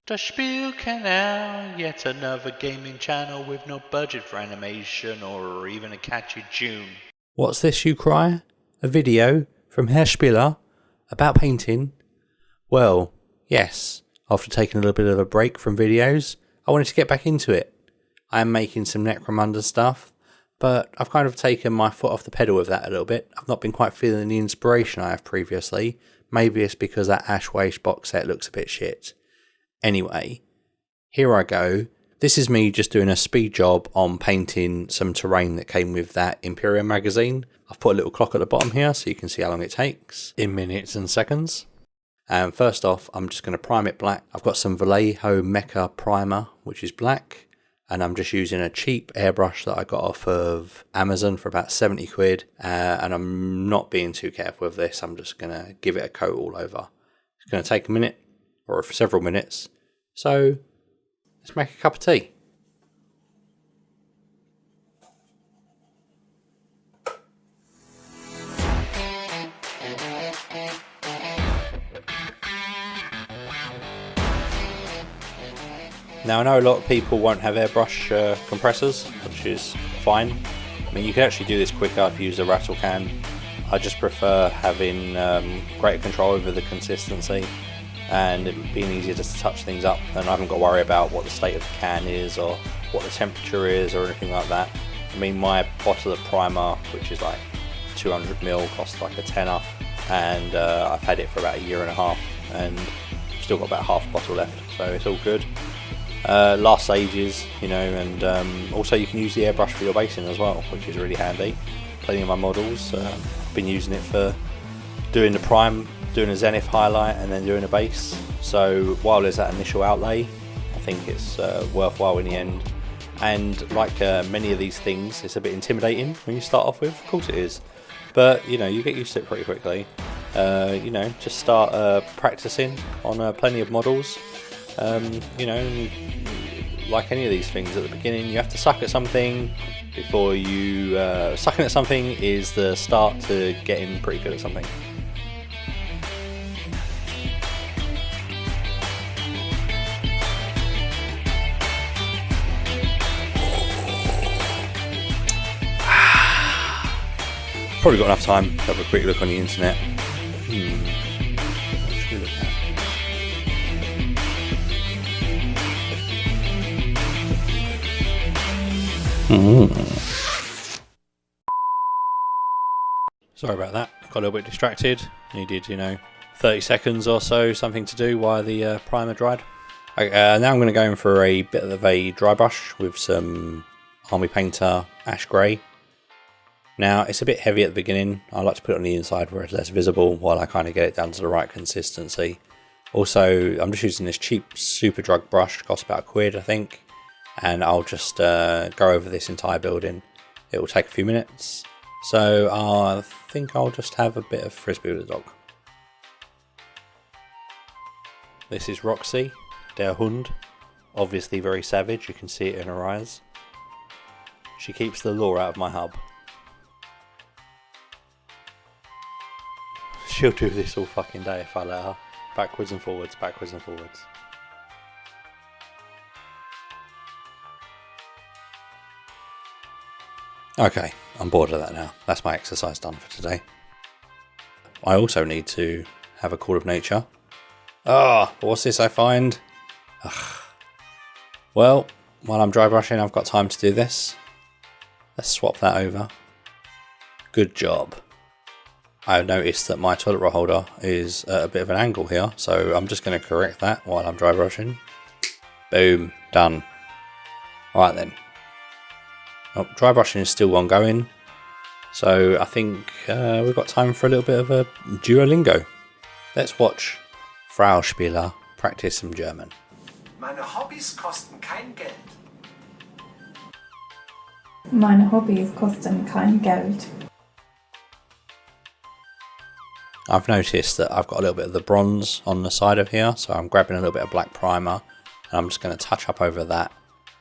The Spiel Canal, yet another gaming channel with no budget for animation or even a catchy tune. What's this, you cry? A video from Herr Spieler about painting? Well, yes, after taking a little bit of a break from videos, I wanted to get back into it. I am making some Necromunda stuff, but I've kind of taken my foot off the pedal with that a little bit. I've not been quite feeling the inspiration I have previously. Maybe it's because that Ash Waste box set looks a bit shit. Anyway, here I go. This is me just doing a speed job on painting some terrain that came with that Imperium magazine. I've put a little clock at the bottom here so you can see how long it takes in minutes and seconds. And first off, I'm just going to prime it black. I've got some Vallejo Mecha primer, which is black. And I'm just using a cheap airbrush that I got off of Amazon for about 70 quid. And I'm not being too careful with this. I'm just going to give it a coat all over. It's going to take a minute or several minutes. So let's make a cup of tea. Now I know a lot of people won't have airbrush compressors, which is fine. I mean, you can actually do this quicker if you use a rattle can. I just prefer having greater control over the consistency and it being easier just to touch things up, and I haven't got to worry about what the state of the can is or what the temperature is or anything like that. I mean, my bottle of primer, which is like 200ml, costs like a tenner, and I've had it for about a year and a half and still got about half a bottle left, so it's all good. Lasts ages, you know, and also you can use the airbrush for your basing as well, which is really handy. Plenty of my models, been using it for doing the prime, doing a zenith highlight and then doing a base. So while there's that initial outlay, I think it's worthwhile in the end. And like many of these things, it's a bit intimidating when you start off with. Of course it is, but you know, you get used to it pretty quickly. You know, just start practicing on plenty of models. You know, like any of these things at the beginning, you have to suck at something before you... sucking at something is the start to getting pretty good at something. Probably got enough time to have a quick look on the internet. What should we look at? Sorry about that, got a little bit distracted. Needed, you know, 30 seconds or so, something to do while the primer dried. Okay, now I'm going to go in for a bit of a dry brush with some Army Painter Ash Grey. Now, it's a bit heavy at the beginning. I like to put it on the inside where it's less visible while I kind of get it down to the right consistency. Also, I'm just using this cheap Super Drug brush, costs about £1, I think. And I'll just go over this entire building. It will take a few minutes. So I think I'll just have a bit of Frisbee with the dog. This is Roxy, der Hund. Obviously very savage, you can see it in her eyes. She keeps the law out of my hub. She'll do this all fucking day if I let her. Backwards and forwards, backwards and forwards. Okay, I'm bored of that now. That's my exercise done for today. I also need to have a call of nature. What's this I find? Ugh. Well, while I'm dry brushing, I've got time to do this. Let's swap that over. Good job. I've noticed that my toilet roll holder is at a bit of an angle here, so I'm just going to correct that while I'm dry brushing. Boom, done. Alright then. Oh, dry brushing is still ongoing, so I think we've got time for a little bit of a Duolingo. Let's watch Frau Spieler practice some German. Meine Hobbys kosten kein Geld. Meine Hobbys kosten kein Geld. I've noticed that I've got a little bit of the bronze on the side of here, so I'm grabbing a little bit of black primer and I'm just going to touch up over that.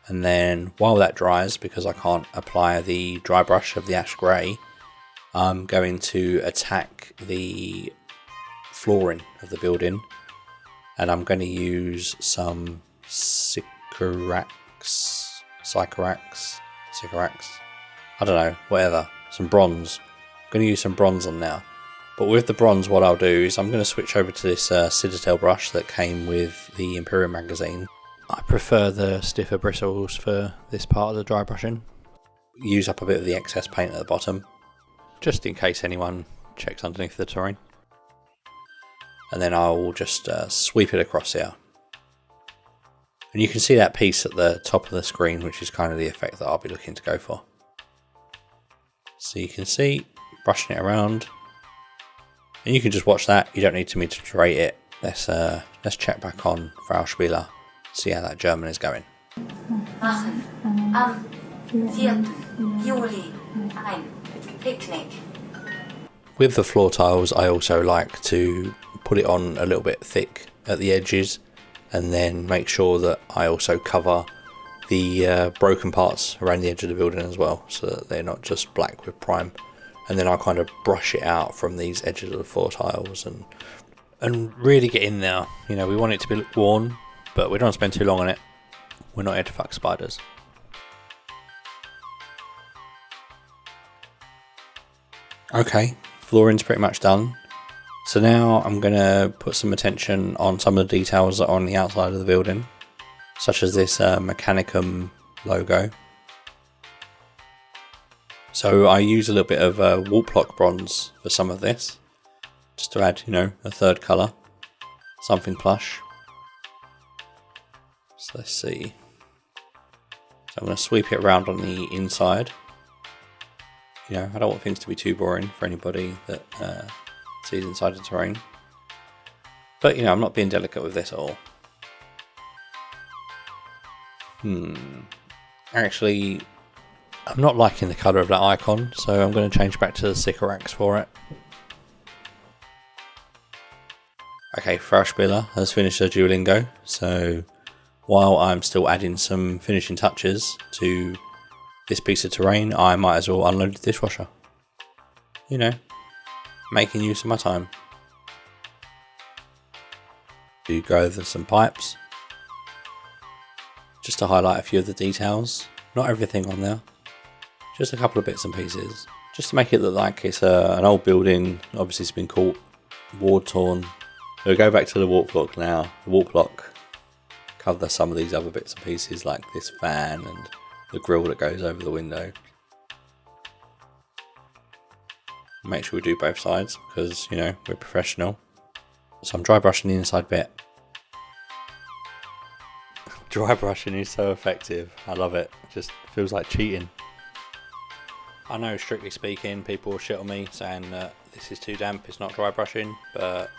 And then while that dries, because I can't apply the dry brush of the Ash Grey, I'm going to attack the flooring of the building and I'm going to use some Sycorax, I don't know, whatever, some bronze. I'm going to use some bronze on now. But with the bronze, what I'll do is I'm going to switch over to this Citadel brush that came with the Imperial magazine. I prefer the stiffer bristles for this part of the dry brushing. Use up a bit of the excess paint at the bottom, just in case anyone checks underneath the terrain. And then I'll just sweep it across here. And you can see that piece at the top of the screen, which is kind of the effect that I'll be looking to go for. So you can see, brushing it around. And you can just watch that, you don't need me to iterate it. Let's check back on Frauspieler, see how that German is going. Machen am 4. Juli ein Picknick. With the floor tiles, I also like to put it on a little bit thick at the edges, and then make sure that I also cover the broken parts around the edge of the building as well, so that they're not just black with prime. And then I'll kind of brush it out from these edges of the floor tiles and really get in there. You know, we want it to be worn, but we don't spend too long on it. We're not here to fuck spiders. Okay, flooring's pretty much done. So now I'm going to put some attention on some of the details that are on the outside of the building, such as this Mechanicum logo. So I use a little bit of wall block bronze for some of this, just to add, you know, a third colour, something plush. So let's see. So I'm going to sweep it around on the inside. You know, I don't want things to be too boring for anybody that sees inside the terrain. But, you know, I'm not being delicate with this at all. Actually, I'm not liking the colour of that icon, so I'm going to change back to the Sycorax for it. Okay, Frauspieler has finished her Duolingo, so while I'm still adding some finishing touches to this piece of terrain, I might as well unload the dishwasher. You know, making use of my time. You go over some pipes, just to highlight a few of the details. Not everything on there, just a couple of bits and pieces, just to make it look like it's an old building. Obviously it's been caught, war torn. We'll go back to the warp block now. The warp block cover some of these other bits and pieces, like this fan and the grill that goes over the window. Make sure we do both sides because, you know, we're professional. So I'm dry brushing the inside bit. Dry brushing is so effective. I love it. It just feels like cheating. I know, strictly speaking, people will shit on me saying that this is too damp, it's not dry brushing, but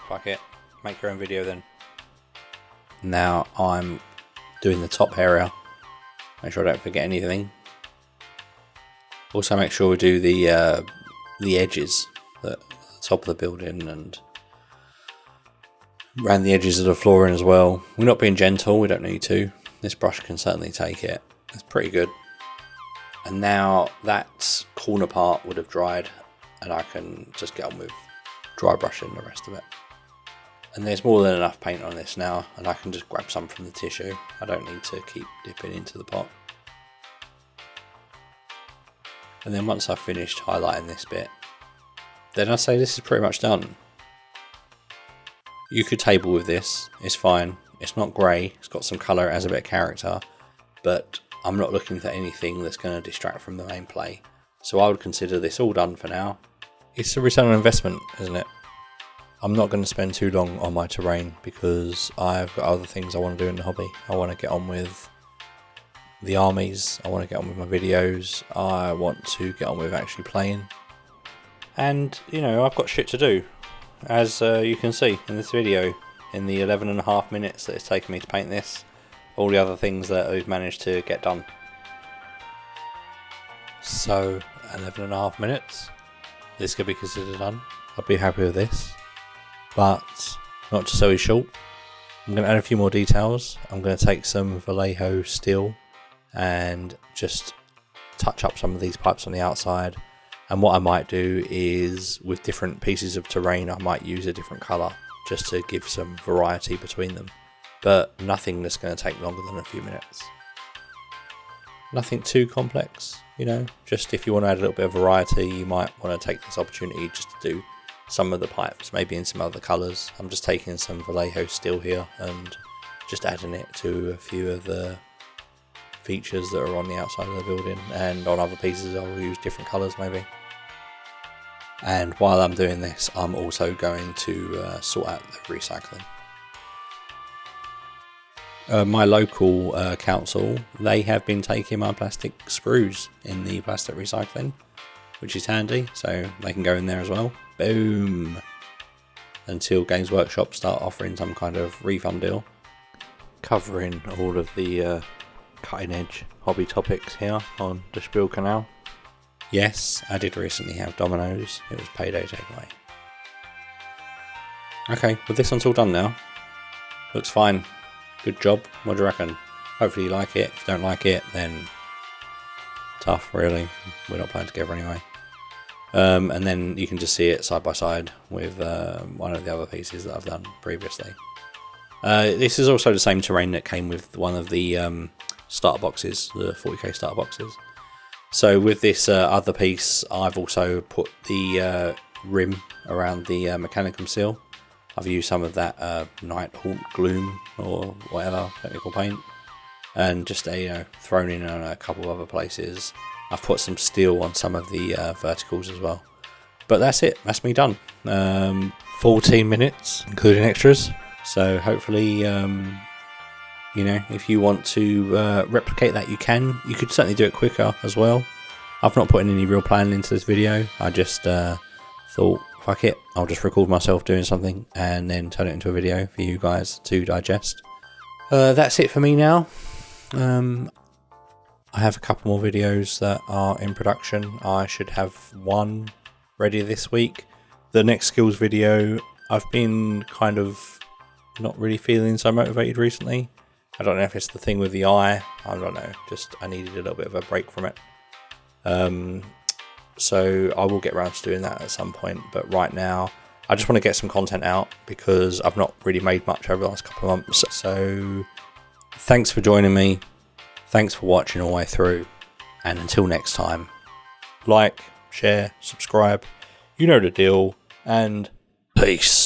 fuck it, make your own video then. Now I'm doing the top area. Make sure I don't forget anything. Also make sure we do the edges, the top of the building and around the edges of the flooring as well. We're not being gentle, we don't need to. This brush can certainly take it. It's pretty good. And now that corner part would have dried and I can just get on with dry brushing the rest of it. And there's more than enough paint on this now, and I can just grab some from the tissue. I don't need to keep dipping into the pot. And then once I've finished highlighting this bit, then I say this is pretty much done. You could table with this, it's fine. It's not grey, it's got some colour, it has a bit of character, but I'm not looking for anything that's going to distract from the main play. So I would consider this all done for now. It's a return on investment, isn't it? I'm not going to spend too long on my terrain because I've got other things I want to do in the hobby. I want to get on with the armies, I want to get on with my videos, I want to get on with actually playing. And, you know, I've got shit to do. As you can see in this video, in the 11.5 minutes that it's taken me to paint this, all the other things that we've managed to get done. So, 11.5 minutes, this could be considered done. I'd be happy with this. But not to sell you short, I'm going to add a few more details. I'm going to take some Vallejo steel and just touch up some of these pipes on the outside. And what I might do is, with different pieces of terrain, I might use a different colour. just to give some variety between them. But nothing that's going to take longer than a few minutes. Nothing too complex, you know, just if you want to add a little bit of variety, you might want to take this opportunity just to do some of the pipes, maybe in some other colours. I'm just taking some Vallejo steel here and just adding it to a few of the features that are on the outside of the building, and on other pieces I'll use different colours maybe. And while I'm doing this, I'm also going to sort out the recycling. My local council, they have been taking my plastic sprues in the plastic recycling, which is handy, so they can go in there as well. Boom! Until Games Workshop start offering some kind of refund deal. Covering all of the cutting edge hobby topics here on the Spiel Canal. Yes, I did recently have Domino's. It was payday takeaway. Okay, well this one's all done now. Looks fine. Good job. What do you reckon? Hopefully you like it. If you don't like it, then tough really. We're not playing together anyway. And then you can just see it side by side with one of the other pieces that I've done previously. This is also the same terrain that came with one of the starter boxes, the 40k starter boxes. So with this other piece, I've also put the rim around the Mechanicum seal. I've used some of that Nighthawk Gloom or whatever technical paint, and just thrown in on a couple of other places. I've put some steel on some of the verticals as well. But that's it. That's me done. 14 minutes, including extras. So hopefully, if you want to replicate that, you can. You could certainly do it quicker as well. I've not put in any real planning into this video. I just thought, fuck it, I'll just record myself doing something and then turn it into a video for you guys to digest. That's it for me now. I have a couple more videos that are in production. I should have one ready this week. The next skills video, I've been kind of not really feeling so motivated recently. I don't know if it's the thing with the eye. I don't know. Just I needed a little bit of a break from it. So I will get around to doing that at some point. But right now, I just want to get some content out because I've not really made much over the last couple of months. So thanks for joining me. Thanks for watching all the way through. And until next time, like, share, subscribe. You know the deal. And peace.